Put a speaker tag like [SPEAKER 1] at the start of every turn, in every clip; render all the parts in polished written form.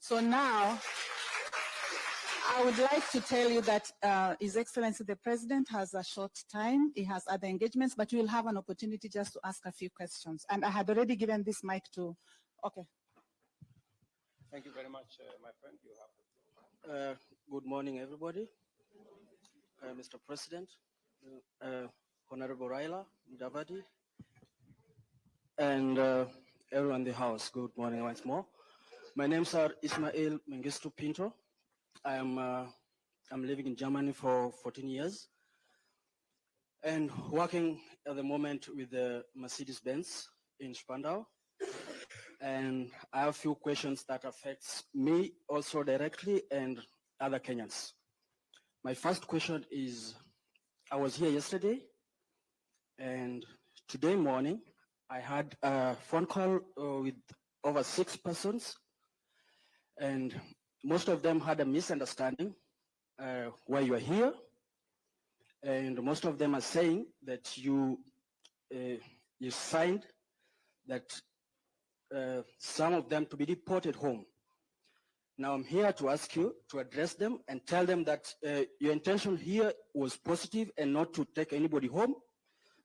[SPEAKER 1] So now, I would like to tell you that His Excellency the President has a short time. He has other engagements, but you will have an opportunity just to ask a few questions. And I had already given this mic to, okay.
[SPEAKER 2] Thank you very much, my friend. You have the floor.
[SPEAKER 3] Good morning, everybody. Mr. President, Honorable Raila Mudavadi, and everyone in the House, good morning once more. My name is Ismail Mengistu Pinto. I'm living in Germany for 14 years and working at the moment with the Mercedes-Benz in Spandau. And I have a few questions that affects me also directly and other Kenyans. My first question is, I was here yesterday, and today morning I had a phone call with over 6 persons, and most of them had a misunderstanding why you are here, and most of them are saying that you signed that some of them to be deported home. Now I'm here to ask you to address them and tell them that your intention here was positive and not to take anybody home,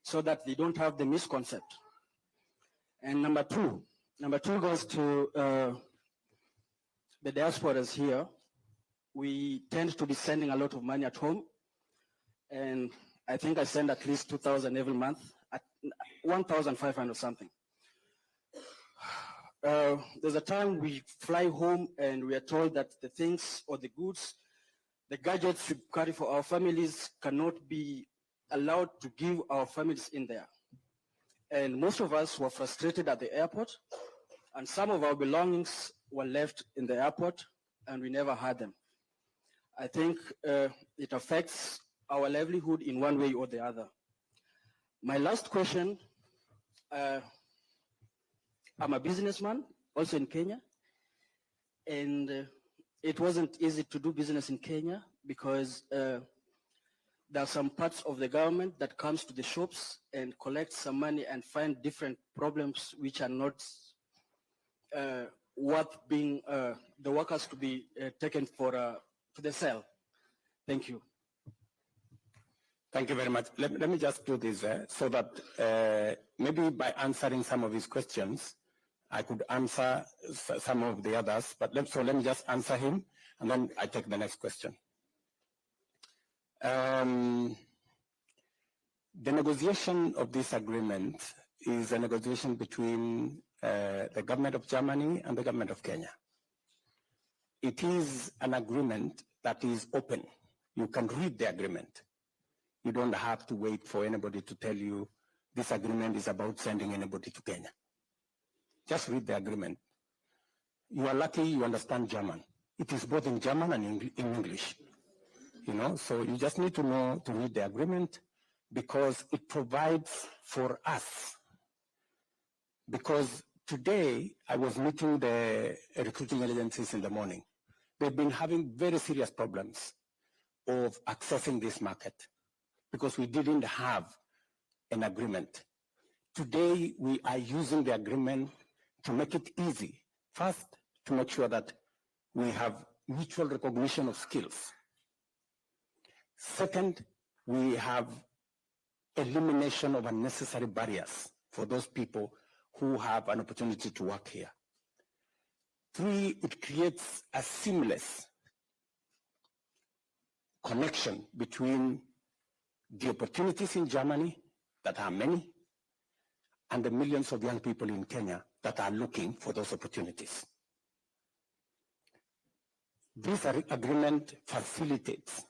[SPEAKER 3] so that they don't have the misconcept. And number two goes to the diasporas here. We tend to be sending a lot of money at home, and I think I send at least 2,000 every month, at 1,500 something. There's a time we fly home and we are told that the things or the goods, the gadgets we carry for our families cannot be allowed to give our families in there. And most of us were frustrated at the airport, and some of our belongings were left in the airport and we never had them. I think it affects our livelihood in one way or the other. My last question, I'm a businessman, also in Kenya, and it wasn't easy to do business in Kenya because there are some parts of the government that comes to the shops and collects some money and find different problems which are not worth being the workers to be taken for to the cell. Thank you.
[SPEAKER 2] Thank you very much. Let me just do this so that maybe by answering some of his questions, I could answer some of the others, but let me just answer him, and then I take the next question. The negotiation of this agreement is a negotiation between the government of Germany and the government of Kenya. It is an agreement that is open. You can read the agreement. You don't have to wait for anybody to tell you this agreement is about sending anybody to Kenya. Just read the agreement. You are lucky you understand German. It is both in German and in English. You know, so you just need to know to read the agreement because it provides for us. Because today I was meeting the recruiting agencies in the morning. They've been having very serious problems of accessing this market because we didn't have an agreement. Today we are using the agreement to make it easy. First, to make sure that we have mutual recognition of skills. Second, we have elimination of unnecessary barriers for those people who have an opportunity to work here. Three, it creates a seamless connection between the opportunities in Germany, that are many, and the millions of young people in Kenya that are looking for those opportunities. This agreement facilitates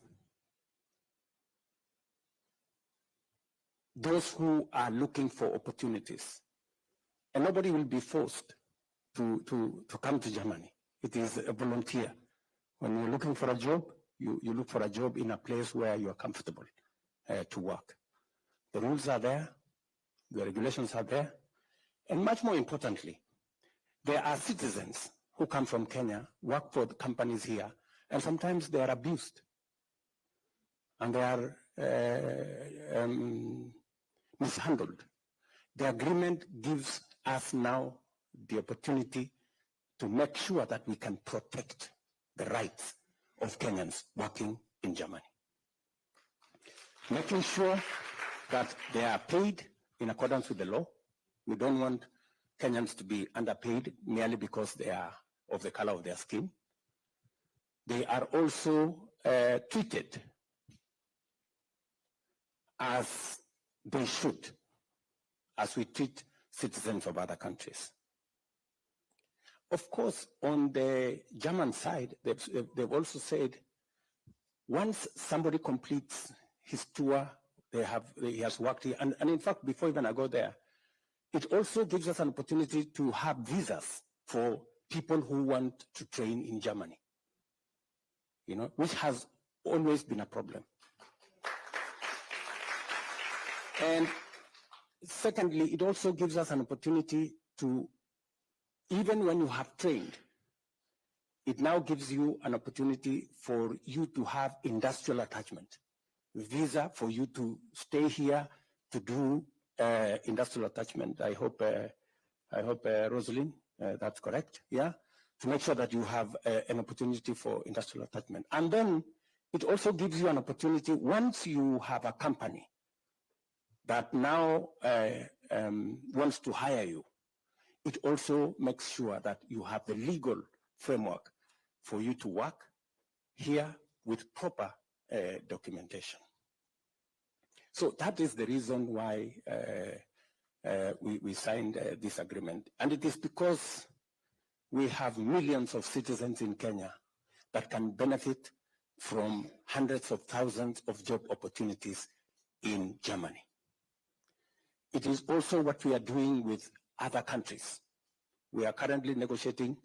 [SPEAKER 2] those who are looking for opportunities. And nobody will be forced to come to Germany. It is a volunteer. When you're looking for a job, you look for a job in a place where you are comfortable to work. The rules are there, the regulations are there, and much more importantly, there are citizens who come from Kenya, work for the companies here, and sometimes they are abused. And they are mishandled. The agreement gives us now the opportunity to make sure that we can protect the rights of Kenyans working in Germany. Making sure that they are paid in accordance with the law. We don't want Kenyans to be underpaid merely because they are of the color of their skin. They are also treated as they should, as we treat citizens of other countries. Of course, on the German side, they've also said, once somebody completes his tour, he has worked here, and in fact, before even I go there, it also gives us an opportunity to have visas for people who want to train in Germany, which has always been a problem. And secondly, it also gives us an opportunity to, even when you have trained, it now gives you an opportunity for you to have industrial attachment, visa for you to stay here to do industrial attachment. I hope Rosalind, that's correct, yeah? To make sure that you have an opportunity for industrial attachment. And then it also gives you an opportunity, once you have a company that now wants to hire you, it also makes sure that you have the legal framework for you to work here with proper documentation. So that is the reason why we signed this agreement. And it is because we have millions of citizens in Kenya that can benefit from hundreds of thousands of job opportunities in Germany. It is also what we are doing with other countries. We are currently negotiating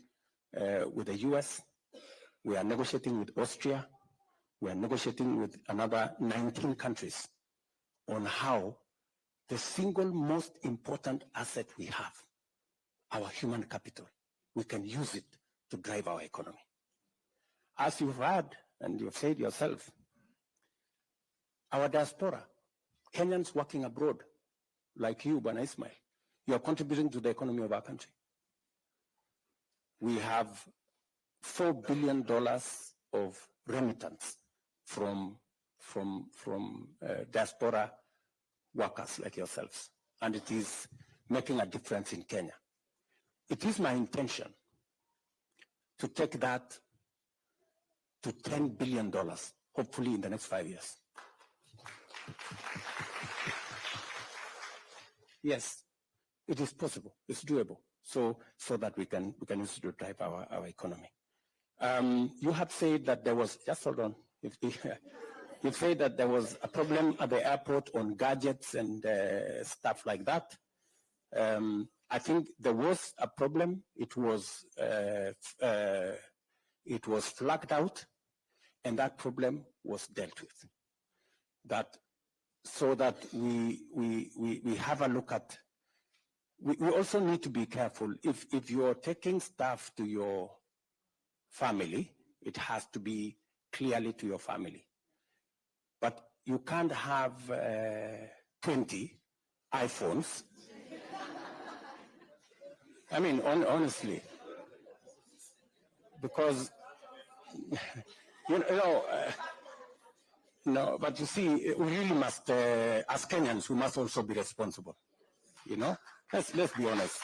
[SPEAKER 2] with the US. We are negotiating with Austria. We are negotiating with another 19 countries on how the single most important asset we have, our human capital, we can use it to drive our economy. As you've heard and you've said yourself, our diaspora, Kenyans working abroad, like you, Bwana Ismail, you are contributing to the economy of our country. We have $4 billion of remittance from diaspora workers like yourselves, and it is making a difference in Kenya. It is my intention to take that to $10 billion, hopefully in the next 5 years. Yes, it is possible, it's doable, so that we can use it to drive our economy. You have said that there was, just hold on, you said that there was a problem at the airport on gadgets and stuff like that. I think there was a problem. It was flagged out, and that problem was dealt with. So that we have a look at. We also need to be careful. If you are taking stuff to your family, it has to be clearly to your family. But you can't have 20 iPhones. I mean, honestly, because, no, but you see, we really must, as Kenyans, we must also be responsible, Let's be honest.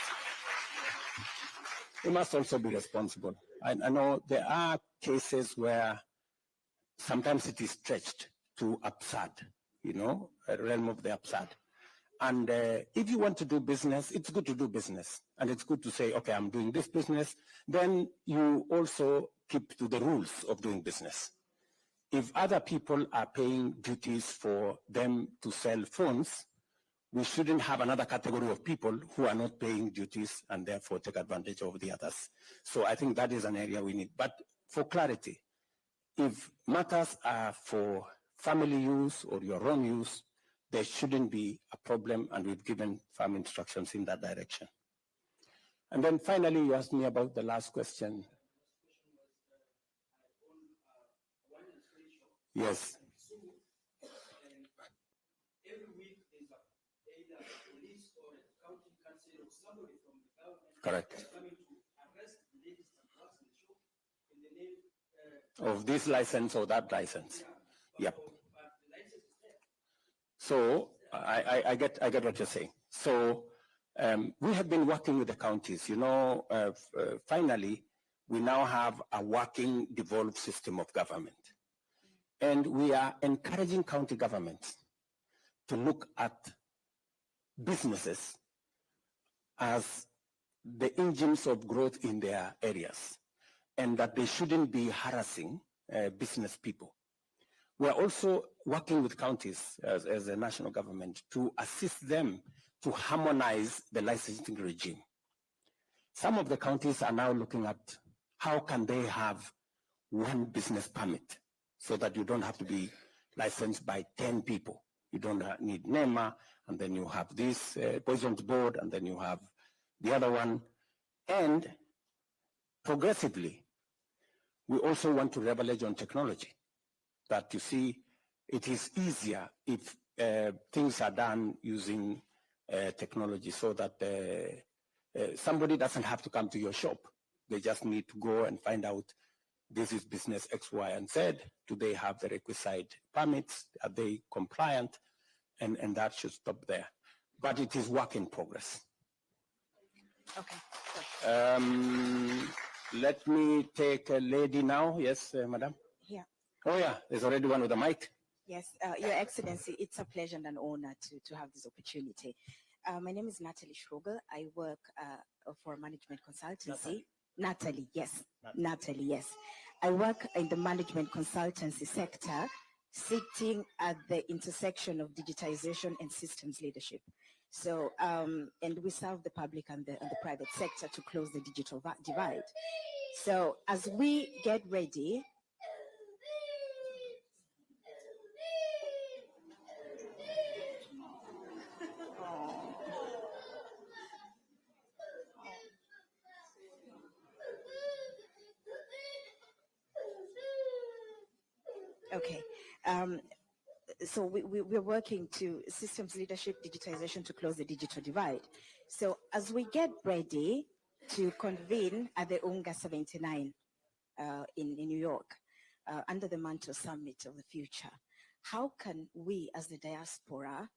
[SPEAKER 2] We must also be responsible. I know there are cases where sometimes it is stretched to absurd, a realm of the absurd. And if you want to do business, it's good to do business. And it's good to say, okay, I'm doing this business. Then you also keep to the rules of doing business. If other people are paying duties for them to sell phones, we shouldn't have another category of people who are not paying duties and therefore take advantage of the others. So I think that is an area we need. But for clarity, if matters are for family use or your own use, there shouldn't be a problem, and we've given firm instructions in that direction. And then finally, you asked me about the last question. Yes. Correct. Coming to arrest the ladies of this license or that license. Yep. So I get what you're saying. So we have been working with the counties. You know, finally, we now have a working, devolved system of government. And we are encouraging county governments to look at businesses as the engines of growth in their areas, and that they shouldn't be harassing business people. We're also working with counties as a national government to assist them to harmonize the licensing regime. Some of the counties are now looking at how can they have one business permit so that you don't have to be licensed by 10 people. You don't need NEMA, and then you have this Poisons Board, and then you have the other one. And progressively, we also want to leverage on technology. That you see, it is easier if things are done using technology, so that somebody doesn't have to come to your shop. They just need to go and find out, this is business X, Y, and Z. Do they have the requisite permits? Are they compliant? And that should stop there. But it is work in progress.
[SPEAKER 4] Okay.
[SPEAKER 2] Let me take a lady now. Yes, madam?
[SPEAKER 4] Yeah.
[SPEAKER 2] Oh, yeah, there's already one with a mic.
[SPEAKER 4] Yes, Your Excellency, it's a pleasure and an honor to have this opportunity. My name is Natalie Schrogel. I work for a management consultancy. Natalie, yes. Natalie, yes. I work in the management consultancy sector, sitting at the intersection of digitization and systems leadership. So, and we serve the public and the private sector to close the digital divide. So as we get ready, okay. So we're working to systems leadership, digitization to close the digital divide. So as we get ready to convene at the UNGA 79 in New York, under the Mantle Summit of the Future, how can we as the diaspora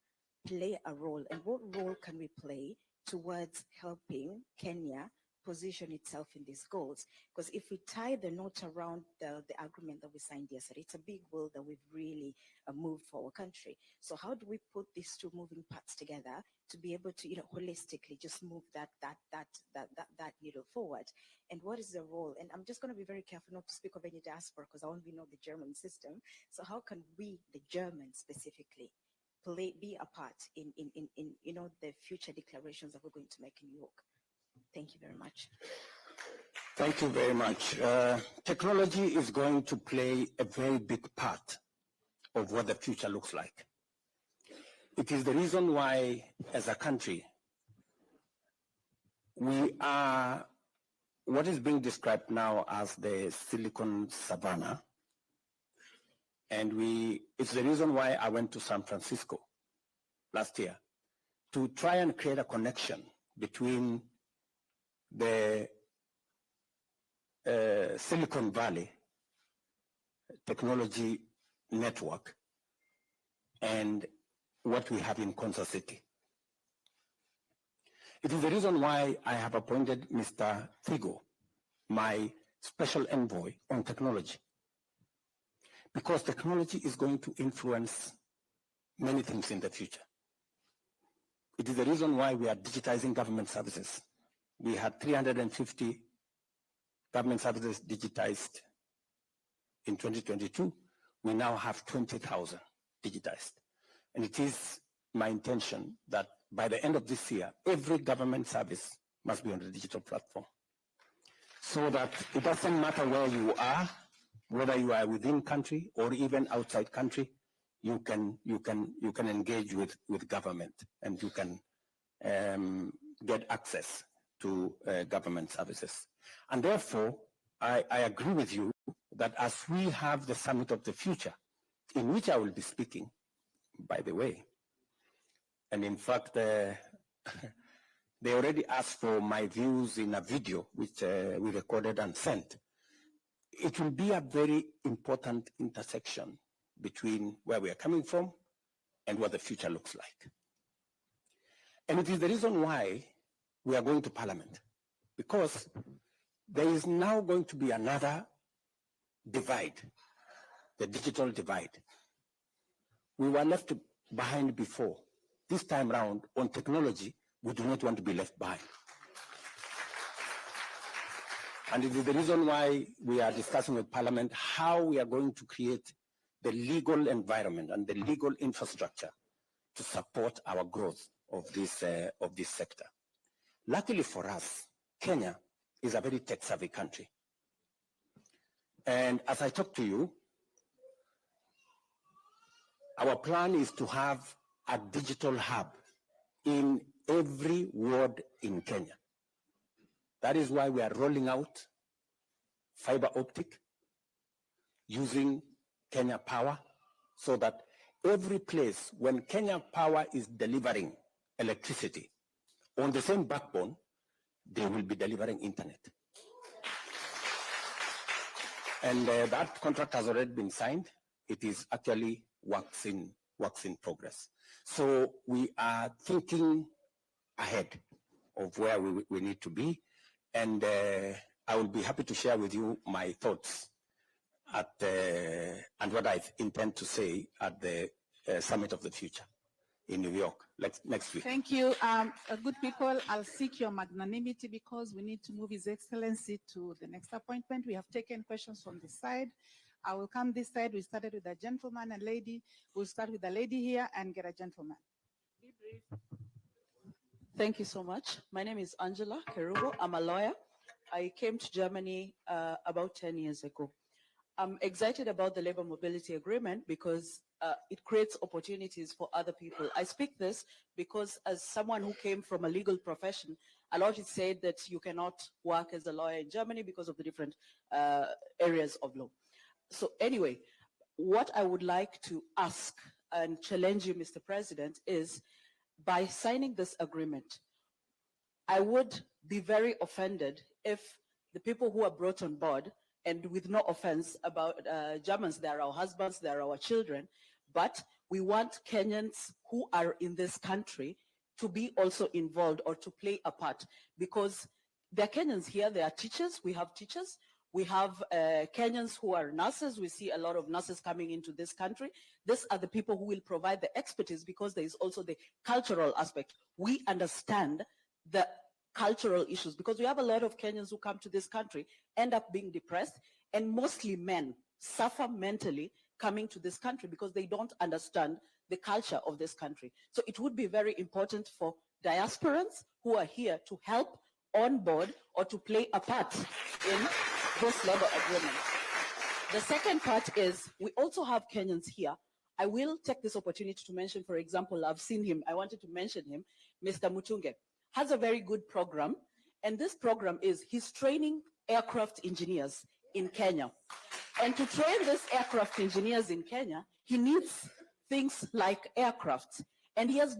[SPEAKER 4] play a role, and what role can we play towards helping Kenya position itself in these goals? Because if we tie the knot around the agreement that we signed yesterday, it's a big goal that we've really moved for our country. So how do we put these two moving parts together to be able to, holistically just move that needle forward? And what is the role? And I'm just going to be very careful not to speak of any diaspora, because I only know the German system. So how can we, the Germans specifically, be a part in the future declarations that we're going to make in New York? Thank you very much.
[SPEAKER 2] Thank you very much. Technology is going to play a very big part of what the future looks like. It is the reason why, as a country, we are what is being described now as the Silicon Savannah. And it's the reason why I went to San Francisco last year, to try and create a connection between the Silicon Valley technology network and what we have in Kansas City. It is the reason why I have appointed Mr. Thigo, my special envoy on technology, because technology is going to influence many things in the future. It is the reason why we are digitizing government services. We had 350 government services digitized in 2022. We now have 20,000 digitized. And it is my intention that by the end of this year, every government service must be on the digital platform, so that it doesn't matter where you are, whether you are within country or even outside country, you can engage with government, and you can get access to government services. And therefore, I agree with you that as we have the Summit of the Future, in which I will be speaking, by the way, and in fact, they already asked for my views in a video which we recorded and sent. it will be a very important intersection between where we are coming from and what the future looks like. And it is the reason why we are going to Parliament, because there is now going to be another divide, the digital divide. We were left behind before. This time round, on technology, we do not want to be left behind. And it is the reason why we are discussing with Parliament how we are going to create the legal environment and the legal infrastructure to support our growth of this sector. Luckily for us, Kenya is a very tech-savvy country. And as I talk to you, our plan is to have a digital hub in every ward in Kenya. That is why we are rolling out fiber optic using Kenya Power, so that every place when Kenya Power is delivering electricity on the same backbone, they will be delivering internet. And that contract has already been signed. It is actually works in progress. So we are thinking ahead of where we need to be. And I will be happy to share with you my thoughts and what I intend to say at the Summit of the Future in New York next week.
[SPEAKER 1] Thank you. Good people, I'll seek your magnanimity because we need to move His Excellency to the next appointment. We have taken questions from this side. I will come this side. We started with a gentleman and lady. We'll start with the lady here and get a gentleman. Be brief.
[SPEAKER 5] Thank you so much. My name is Angela Kerubo. I'm a lawyer. I came to Germany about 10 years ago. I'm excited about the labor mobility agreement because it creates opportunities for other people. I speak this because as someone who came from a legal profession, a lot is said that you cannot work as a lawyer in Germany because of the different areas of law. So anyway, what I would like to ask and challenge you, Mr. President, is by signing this agreement, I would be very offended if the people who are brought on board, and with no offense about Germans, they are our husbands, they are our children, but we want Kenyans who are in this country to be also involved or to play a part, because there are Kenyans here, there are teachers, we have teachers, we have Kenyans who are nurses. We see a lot of nurses coming into this country. These are the people who will provide the expertise, because there is also the cultural aspect. We understand the cultural issues, because we have a lot of Kenyans who come to this country, end up being depressed, and mostly men suffer mentally coming to this country because they don't understand the culture of this country. So it would be very important for diasporans who are here to help on board or to play a part in this labor agreement. The second part is we also have Kenyans here. I will take this opportunity to mention, for example, I've seen him, I wanted to mention him, Mr. Mutunge has a very good program, and this program is he's training aircraft engineers in Kenya. And to train these aircraft engineers in Kenya, he needs things like aircraft. And he has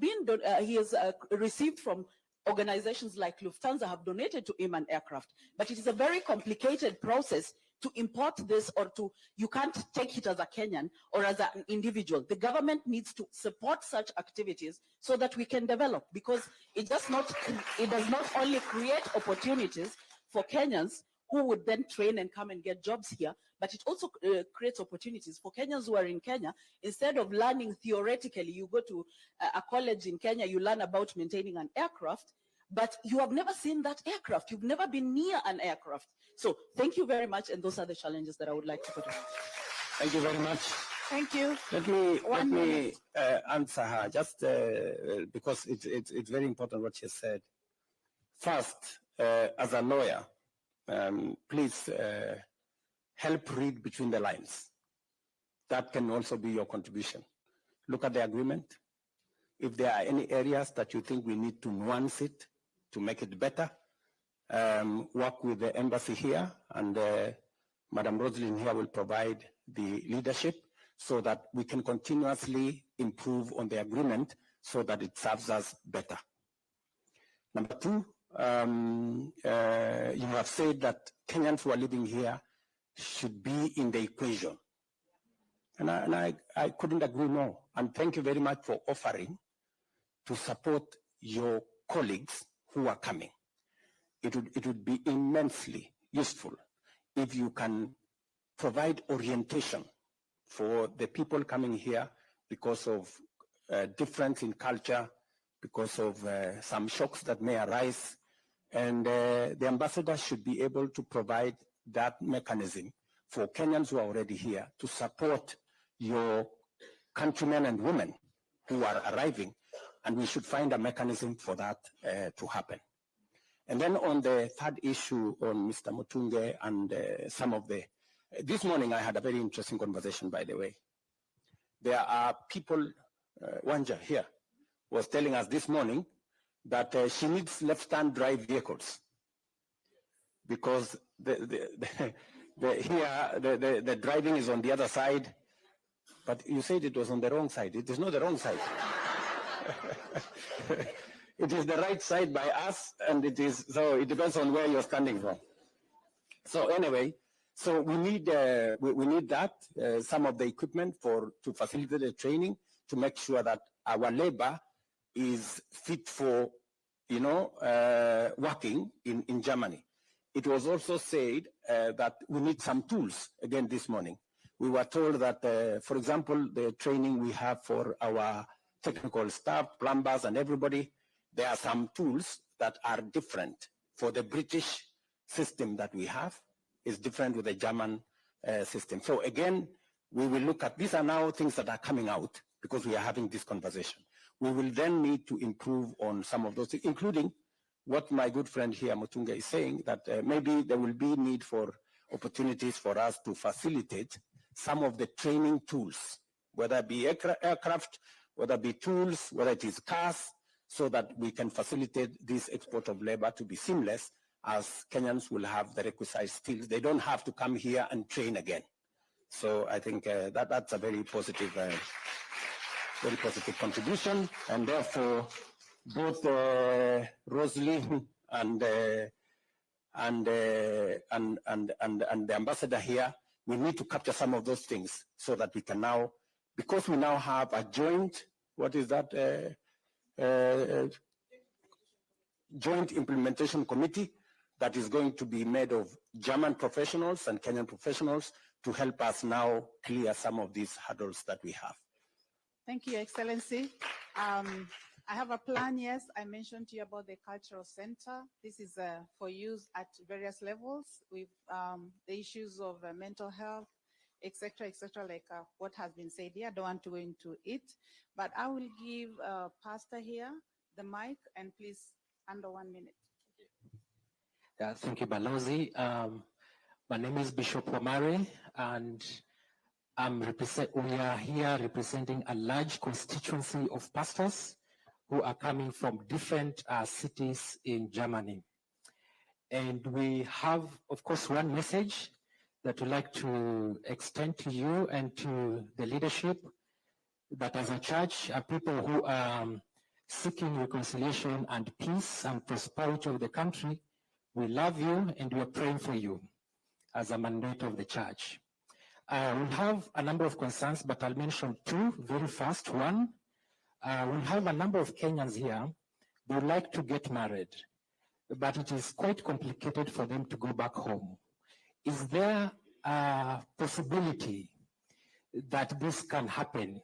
[SPEAKER 5] received from organizations like Lufthansa have donated to him an aircraft. But it is a very complicated process to import this, or you can't take it as a Kenyan or as an individual. The government needs to support such activities so that we can develop, because it does not only create opportunities for Kenyans who would then train and come and get jobs here, but it also creates opportunities for Kenyans who are in Kenya. Instead of learning theoretically, you go to a college in Kenya, you learn about maintaining an aircraft, but you have never seen that aircraft. You've never been near an aircraft. So thank you very much, and those are the challenges that I would like to put in.
[SPEAKER 2] Thank you very much.
[SPEAKER 1] Thank you.
[SPEAKER 2] Let me answer her, just because it's very important what she said. First, as a lawyer, please help read between the lines. That can also be your contribution. Look at the agreement. If there are any areas that you think we need to nuance it to make it better, work with the embassy here, and Madam Roslyn here will provide the leadership so that we can continuously improve on the agreement so that it serves us better. Number two, you have said that Kenyans who are living here should be in the equation. And I couldn't agree more. And thank you very much for offering to support your colleagues who are coming. It would be immensely useful if you can provide orientation for the people coming here because of difference in culture, because of some shocks that may arise. And the ambassador should be able to provide that mechanism for Kenyans who are already here to support your countrymen and women who are arriving. And we should find a mechanism for that to happen. And then on the third issue on Mr. Mutunge and some of the, this morning I had a very interesting conversation, by the way. There are people, Wanja here was telling us this morning that she needs left-hand drive vehicles because the driving is on the other side, but you said it was on the wrong side. It is not the wrong side. It is the right side by us, and it is, so it depends on where you're standing from. So anyway, so we need that, some of the equipment to facilitate the training, to make sure that our labor is fit for, working in Germany. It was also said that we need some tools, again this morning. We were told that, for example, the training we have for our technical staff, plumbers and everybody, there are some tools that are different. For the British system that we have is different with the German system. So again, we will look at, these are now things that are coming out because we are having this conversation. We will then need to improve on some of those things, including what my good friend here, Mutunga, is saying, that maybe there will be need for opportunities for us to facilitate some of the training tools, whether it be aircraft, whether it be tools, whether it is cars, so that we can facilitate this export of labor to be seamless, as Kenyans will have the requisite skills. They don't have to come here and train again. So I think that's a very positive contribution, and therefore both Rosalie and the ambassador here, we need to capture some of those things so that we can now, because we now have a joint, what is that? Joint implementation committee that is going to be made of German professionals and Kenyan professionals to help us now clear some of these hurdles that we have.
[SPEAKER 1] Thank you, Your Excellency. I have a plan, yes. I mentioned to you about the cultural center. This is for use at various levels with the issues of mental health, etc., like what has been said here. I don't want to go into it, but I will give Pastor here the mic, and please, under 1 minute.
[SPEAKER 6] Yeah, thank you, Balozi. My name is Bishop Wamare, and we are here representing a large constituency of pastors who are coming from different cities in Germany. And we have, of course, one message that we'd like to extend to you and to the leadership, that as a church, are people who are seeking reconciliation and peace and prosperity of the country. We love you and we are praying for you as a mandate of the church. We have a number of concerns, but I'll mention two very fast. One, we have a number of Kenyans here. They would like to get married, but it is quite complicated for them to go back home. Is there a possibility that this can happen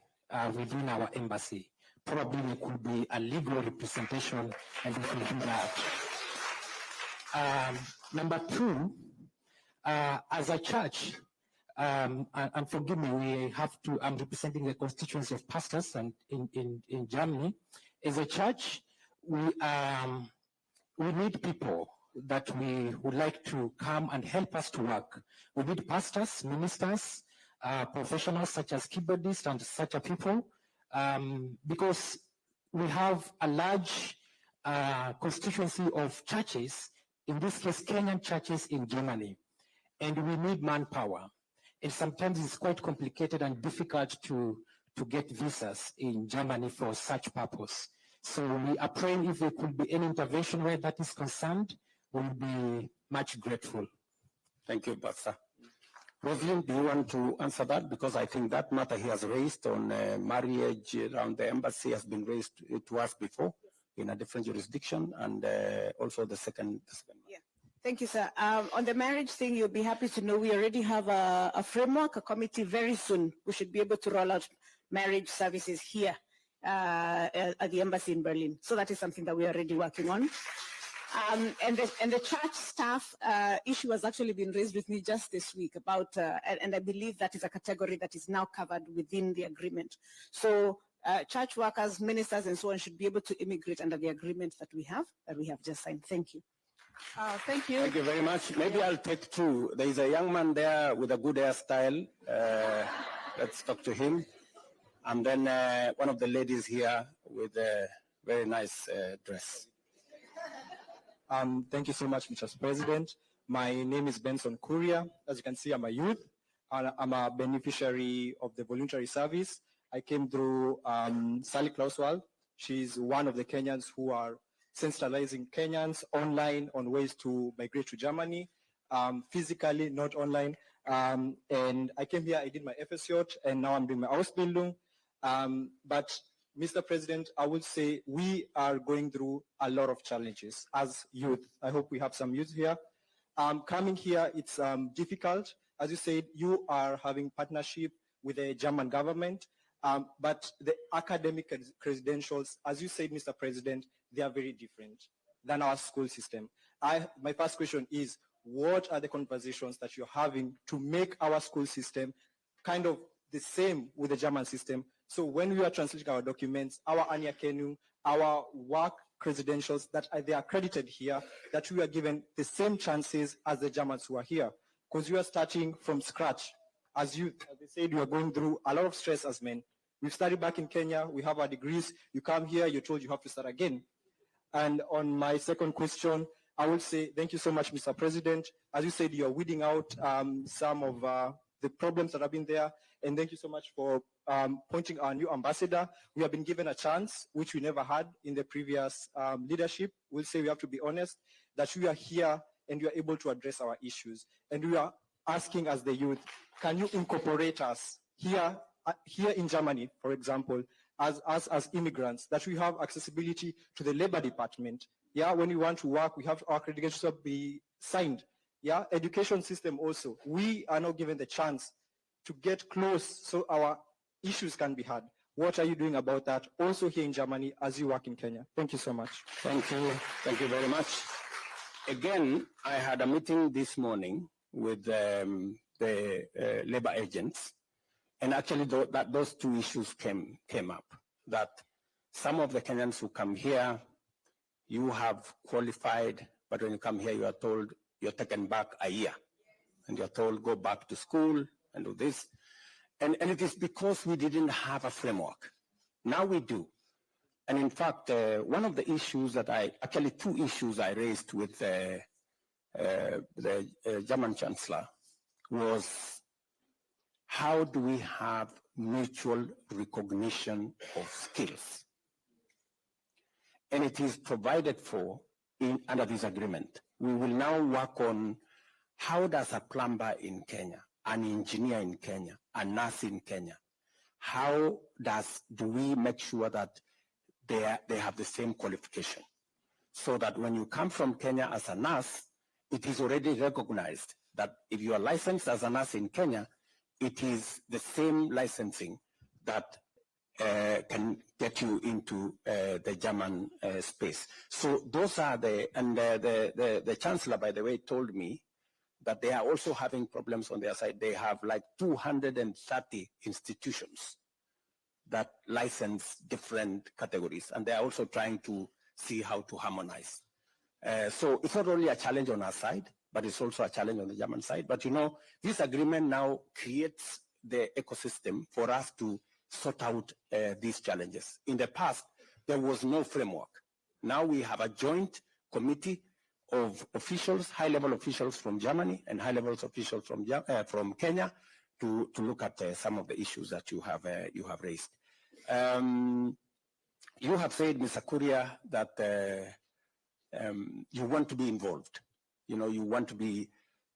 [SPEAKER 6] within our embassy? Probably it could be a legal representation, and we can do that. Number two, as a church, and forgive me, we have to, I'm representing the constituency of pastors and in Germany. As a church, we need people that we would like to come and help us to work. We need pastors, ministers, professionals such as keyboardists and such a people, because we have a large constituency of churches, in this case, Kenyan churches in Germany, and we need manpower. And sometimes it's quite complicated and difficult to get visas in Germany for such purpose. So we are praying if there could be any intervention where that is concerned, we'll be much grateful.
[SPEAKER 2] Thank you, Pastor. Rosalind, do you want to answer that? Because I think that matter he has raised on marriage around the embassy has been raised to us before in a different jurisdiction, and also the second.
[SPEAKER 1] Yeah. Thank you, sir. On the marriage thing, you'll be happy to know we already have a framework, a committee. Very soon. We should be able to roll out marriage services here at the embassy in Berlin. So that is something that we're already working on. And the church staff issue has actually been raised with me just this week about, and I believe that is a category that is now covered within the agreement. So church workers, ministers, and so on should be able to immigrate under the agreement that we have just signed. Thank you.
[SPEAKER 5] Thank you.
[SPEAKER 2] Thank you very much. Maybe I'll take two. There is a young man there with a good hairstyle. Let's talk to him. And then one of the ladies here with a very nice dress.
[SPEAKER 7] Thank you so much, Mr. President. My name is Benson Kuria. As you can see, I'm a youth. I'm a beneficiary of the voluntary service. I came through Sally Klauswald. She's one of the Kenyans who are sensitizing Kenyans online on ways to migrate to Germany, physically, not online. And I came here, I did my FSJ, and now I'm doing my Ausbildung. But Mr. President, I would say we are going through a lot of challenges as youth. I hope we have some youth here. Coming here, it's difficult. As you said, you are having partnership with the German government, but the academic credentials, as you said, Mr. President, they are very different than our school system. My first question is, what are the conversations that you're having to make our school system kind of the same with the German system? So when we are translating our documents, our Anerkennung, our work credentials that they are accredited here, that we are given the same chances as the Germans who are here. Because we are starting from scratch. As they said, we are going through a lot of stress as men. We studied back in Kenya, we have our degrees, you come here, you're told you have to start again. And on my second question, I will say thank you so much, Mr. President. As you said, you're weeding out some of the problems that have been there. And thank you so much for appointing our new ambassador. We have been given a chance, which we never had in the previous leadership. We'll say we have to be honest, that we are here and we are able to address our issues. And we are asking as the youth, can you incorporate us here in Germany, for example, as immigrants, that we have accessibility to the labor department. Yeah, when we want to work, we have our credentials to be signed. Yeah, education system also. We are not given the chance to get close so our issues can be heard. What are you doing about that also here in Germany as you work in Kenya? Thank you so much.
[SPEAKER 2] Thank you. Thank you very much. Again, I had a meeting this morning with the labor agents, and actually those two issues came up, that some of the Kenyans who come here, you have qualified, but when you come here, you are told you're taken back a year, and you're told go back to school and do this. And it is because we didn't have a framework. Now we do. And in fact, one of the issues that actually two issues I raised with the German Chancellor was, how do we have mutual recognition of skills? And it is provided for under this agreement. We will now work on how does a plumber in Kenya, an engineer in Kenya, a nurse in Kenya, how do we make sure that they have the same qualification, so that when you come from Kenya as a nurse, it is already recognized that if you are licensed as a nurse in Kenya, it is the same licensing that can get you into the German space. So those are the Chancellor, by the way, told me that they are also having problems on their side. They have like 230 institutions that license different categories, and they are also trying to see how to harmonize. So it's not only a challenge on our side, but it's also a challenge on the German side. But you know, this agreement now creates the ecosystem for us to sort out these challenges. In the past, there was no framework. Now we have a joint committee of officials, high-level officials from Germany and high-level officials from Kenya to look at some of the issues that you have raised. You have said, Mr. Kuria, that you want to be involved. You know, you want to be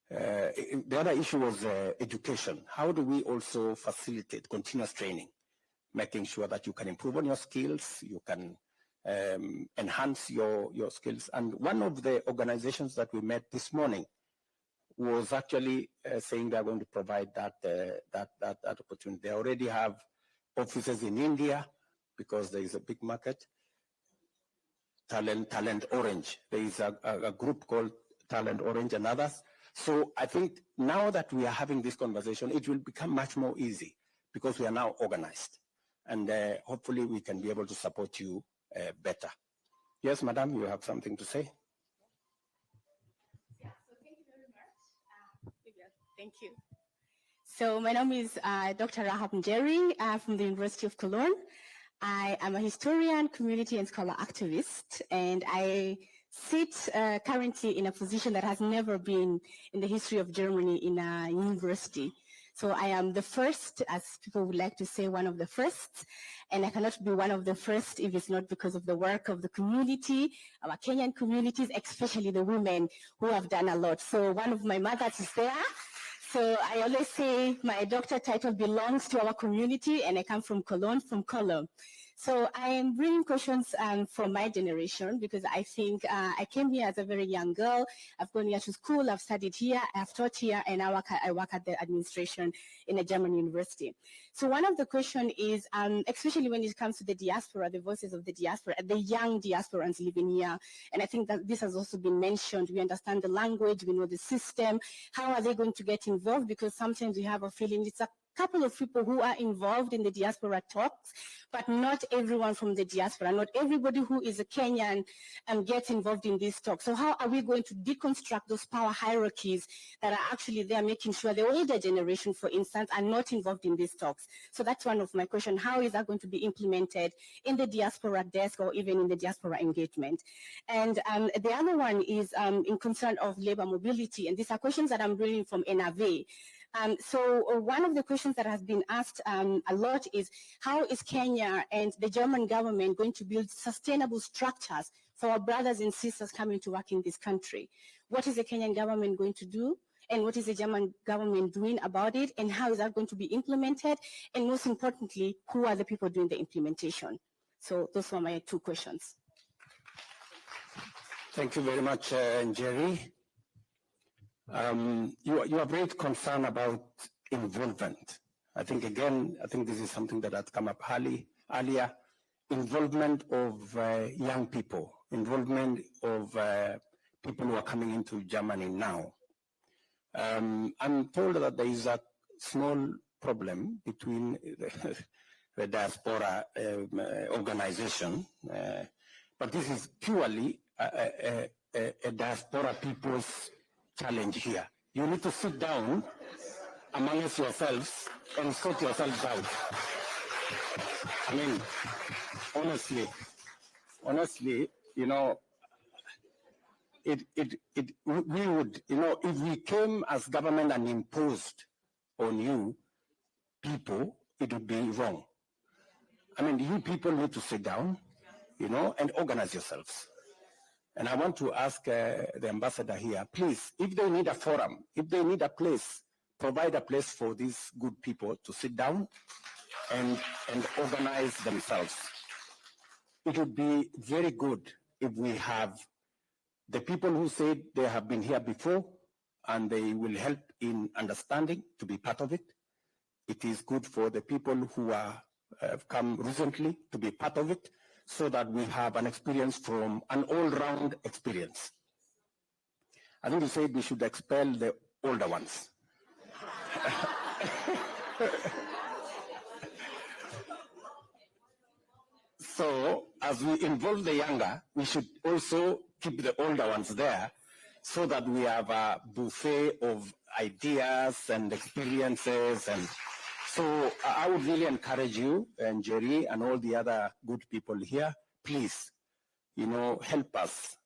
[SPEAKER 2] The other issue was education. How do we also facilitate continuous training, making sure that you can improve on your skills, you can enhance your skills? And one of the organizations that we met this morning was actually saying they're going to provide that opportunity. They already have offices in India because there is a big market. Talent Orange. There is a group called Talent Orange and others. So I think now that we are having this conversation, it will become much more easy because we are now organized. And hopefully we can be able to support you better. Yes, madam, you have something to say?
[SPEAKER 8] Yeah, so thank you very much. Thank you. So my name is Dr. Rahab Njeri from the University of Cologne. I am a historian, community and scholar activist, and I sit currently in a position that has never been in the history of Germany in a university. So I am the first, as people would like to say, one of the first, and I cannot be one of the first if it's not because of the work of the community, our Kenyan communities, especially the women who have done a lot. So one of my mothers is there. So I always say my doctor title belongs to our community, and I come from Cologne, from Cologne. So I am bringing questions from my generation because I think I came here as a very young girl. I've gone here to school, I've studied here, I've taught here, and I work at the administration in a German university. So one of the questions is, especially when it comes to the diaspora, the voices of the diaspora, the young diasporans living here, and I think that this has also been mentioned. We understand the language, we know the system. How are they going to get involved? Because sometimes we have a feeling it's a couple of people who are involved in the diaspora talks, but not everyone from the diaspora, not everybody who is a Kenyan gets involved in these talks. So how are we going to deconstruct those power hierarchies that are actually there, making sure the older generation, for instance, are not involved in these talks? So that's one of my questions. How is that going to be implemented in the diaspora desk or even in the diaspora engagement? And the other one is in concern of labor mobility, and these are questions that I'm bringing from NRV. So one of the questions that has been asked a lot is, how is Kenya and the German government going to build sustainable structures for our brothers and sisters coming to work in this country? What is the Kenyan government going to do? And what is the German government doing about it? And how is that going to be implemented? And most importantly, who are the people doing the implementation? So those were my two questions.
[SPEAKER 2] Thank you very much, Njeri. You have raised concern about involvement. I think this is something that has come up earlier. Involvement of young people, involvement of people who are coming into Germany now. I'm told that there is a small problem between the diaspora organization, but this is purely a diaspora people's challenge here. You need to sit down amongst yourselves and sort yourselves out. I mean, honestly, you know, we would, you know, if we came as government and imposed on you people, it would be wrong. I mean, you people need to sit down, you know, and organize yourselves. And I want to ask the ambassador here, please, if they need a forum, if they need a place, provide a place for these good people to sit down and organize themselves. It would be very good if we have the people who said they have been here before and they will help in understanding to be part of it. It is good for the people who have come recently to be part of it, so that we have an experience from an all-round experience. I think you said we should expel the older ones. So as we involve the younger, we should also keep the older ones there so that we have a buffet of ideas and experiences. And so I would really encourage you and Jerry and all the other good people here, please, you know, help us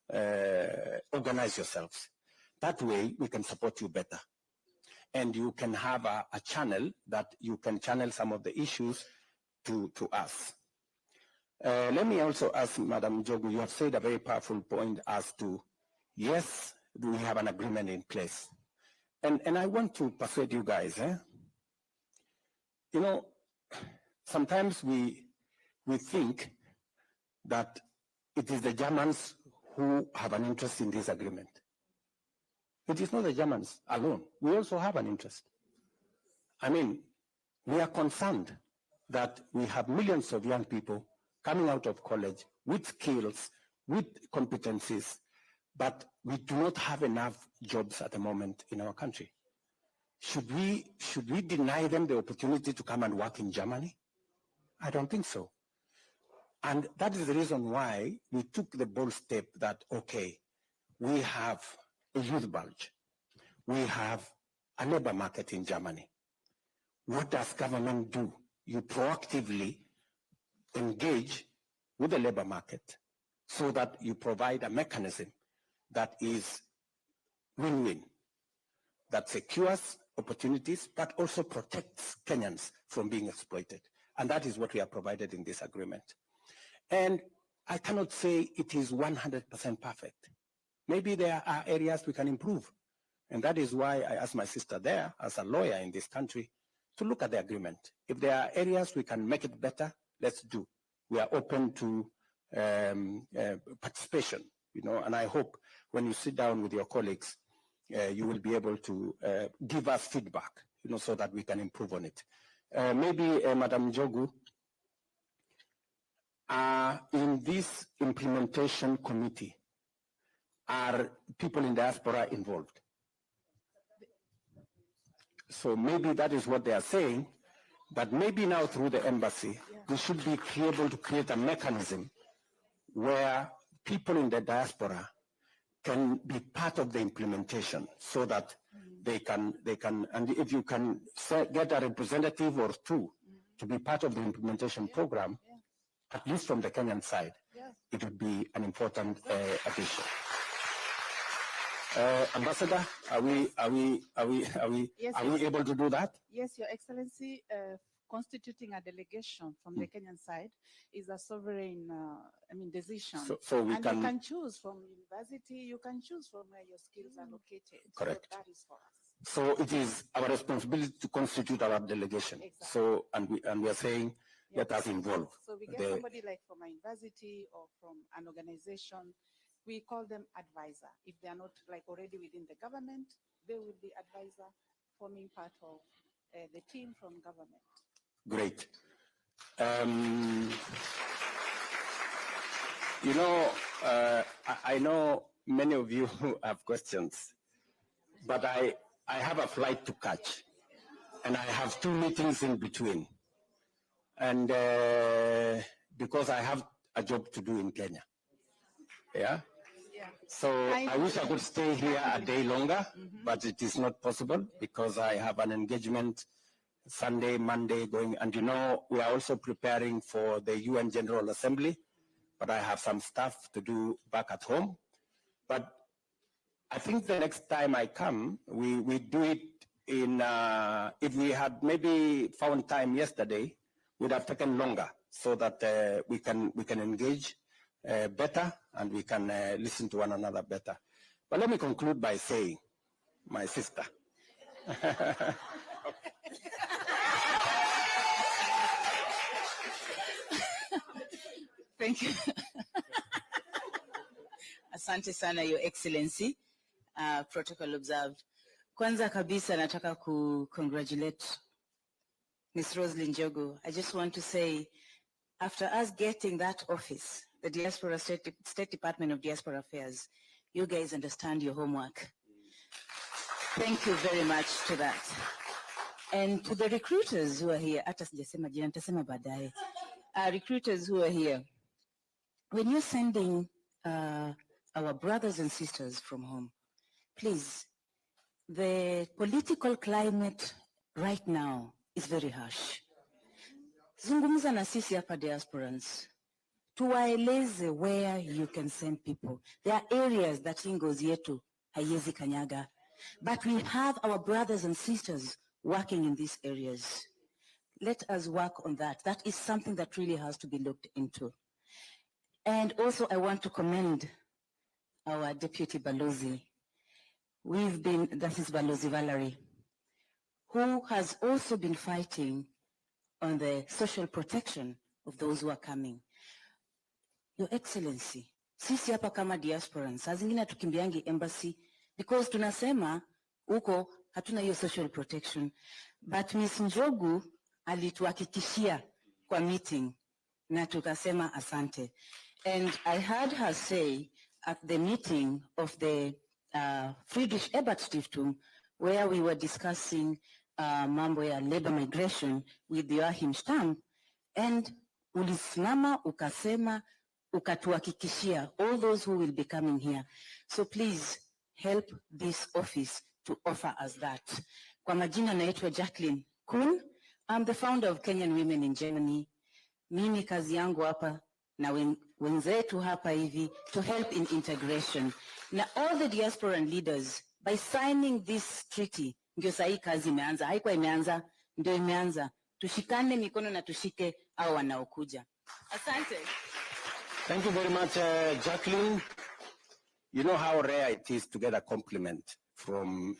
[SPEAKER 2] organize yourselves. That way we can support you better. And you can have a channel that you can channel some of the issues to us. Let me also ask Madam Jogu, you have said a very powerful point as to, yes, we have an agreement in place. And I want to persuade you guys, you know, sometimes we think that it is the Germans who have an interest in this agreement. It is not the Germans alone. We also have an interest. I mean, we are concerned that we have millions of young people coming out of college with skills, with competencies, but we do not have enough jobs at the moment in our country. Should we deny them the opportunity to come and work in Germany? I don't think so. And that is the reason why we took the bold step that, okay, we have a youth bulge. We have a labor market in Germany. What does government do? You proactively engage with the labor market so that you provide a mechanism that is win-win, that secures opportunities, but also protects Kenyans from being exploited. And that is what we have provided in this agreement. And I cannot say it is 100% perfect. Maybe there are areas we can improve. And that is why I asked my sister there, as a lawyer in this country, to look at the agreement. If there are areas we can make it better, let's do. We are open to participation, you know, and I hope when you sit down with your colleagues, you will be able to give us feedback, you know, so that we can improve on it. Maybe Madam Jogu, in this implementation committee, are people in diaspora involved? So maybe that is what they are saying, but maybe now through the embassy, we should be able to create a mechanism where people in the diaspora can be part of the implementation so that they can, and if you can get a representative or two to be part of the implementation program, at least from the Kenyan side, it would be an important addition. Ambassador, are we able to do that?
[SPEAKER 1] Yes, Your Excellency. Constituting a delegation from the Kenyan side is a sovereign, decision.
[SPEAKER 2] So we
[SPEAKER 1] and
[SPEAKER 2] can,
[SPEAKER 1] you can choose from university. You can choose from where your skills are located.
[SPEAKER 2] Correct.
[SPEAKER 1] So that is for us.
[SPEAKER 2] So it is our responsibility to constitute our delegation.
[SPEAKER 1] Exactly.
[SPEAKER 2] So and we are saying let us involve.
[SPEAKER 1] So we get somebody like from a university or from an organization. We call them advisor. If they are not like already within the government, they will be advisor forming part of the team from government.
[SPEAKER 2] Great. You know, I know many of you have questions, but I have a flight to catch, and I have 2 meetings in between, and because I have a job to do in Kenya. Yeah. So I wish I could stay here a day longer, but it is not possible because I have an engagement Sunday, Monday going, and you know, we are also preparing for the UN General Assembly, but I have some stuff to do back at home. But I think the next time I come, we do it in, if we had maybe found time yesterday, would have taken longer so that we can engage better and we can listen to one another better. But let me conclude by saying, my sister,
[SPEAKER 9] Thank you. Asante sana, Your Excellency. Protocol observed. Kwanza kabisa nataka congratulate Ms. Roslyn Jogo. I just want to say, after us getting that office, the Diaspora State Department of Diaspora Affairs, you guys understand your homework. Thank you very much to that. And to the recruiters who are here, recruiters who are here, when you're sending our brothers and sisters from home, please, the political climate right now is very harsh. Zungumza na sisi hapa diasporans. Tuwaeleze where you can send people. There are areas that Ngozi yetu haiwezi kanyaga, but we have our brothers and sisters working in these areas. Let us work on that. That is something that really has to be looked into. And also I want to commend our Deputy Balozi. that is Balozi Valerie, who has also been fighting on the social protection of those who are coming. Your Excellency, sisi hapa kama diasporans, saa zingine tukimbiangi embassy because tunasema huko hatuna hiyo social protection. But Ms. Njogu alituhakikishia kwa meeting na tukasema asante. And I heard her say at the meeting of the Friedrich Ebert Stiftung, where we were discussing mambo ya labor migration with Joachim Stamm, and ulisimama ukasema ukatuhakikishia all those who will be coming here. So please help this office to offer us that. Kwa majina naitwa Jacqueline Kuhn. I'm the founder of Kenyan Women in Germany. Mimi kazi yangu hapa na wenzetu hapa hivi to help in integration. Na all the diaspora and leaders, by signing this treaty, ndio sahi kazi imeanza. Haikuwa imeanza, ndio imeanza. Tushikane mikono na tushike hao wanaokuja. Asante.
[SPEAKER 2] Thank you very much, Jacqueline. You know how rare it is to get a compliment from.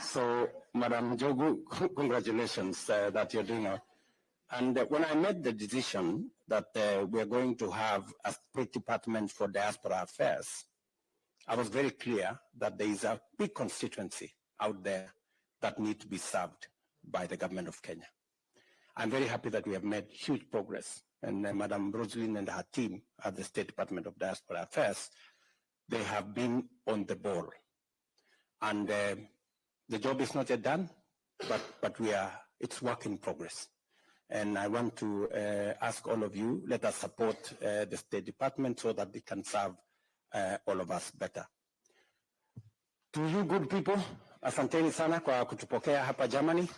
[SPEAKER 2] So, Madam Jogu, congratulations that you're doing. And when I made the decision that we're going to have a State Department for Diaspora Affairs, I was very clear that there is a big constituency out there that need to be served by the government of Kenya. I'm very happy that we have made huge progress. And Madam Rosalyn and her team at the State Department of Diaspora Affairs, they have been on the ball. And the job is not yet done, but it's work in progress. And I want to ask all of you, let us support the State Department so that they can serve all of us better. To you good people, asanteni sana kwa kutupokea hapa Germany.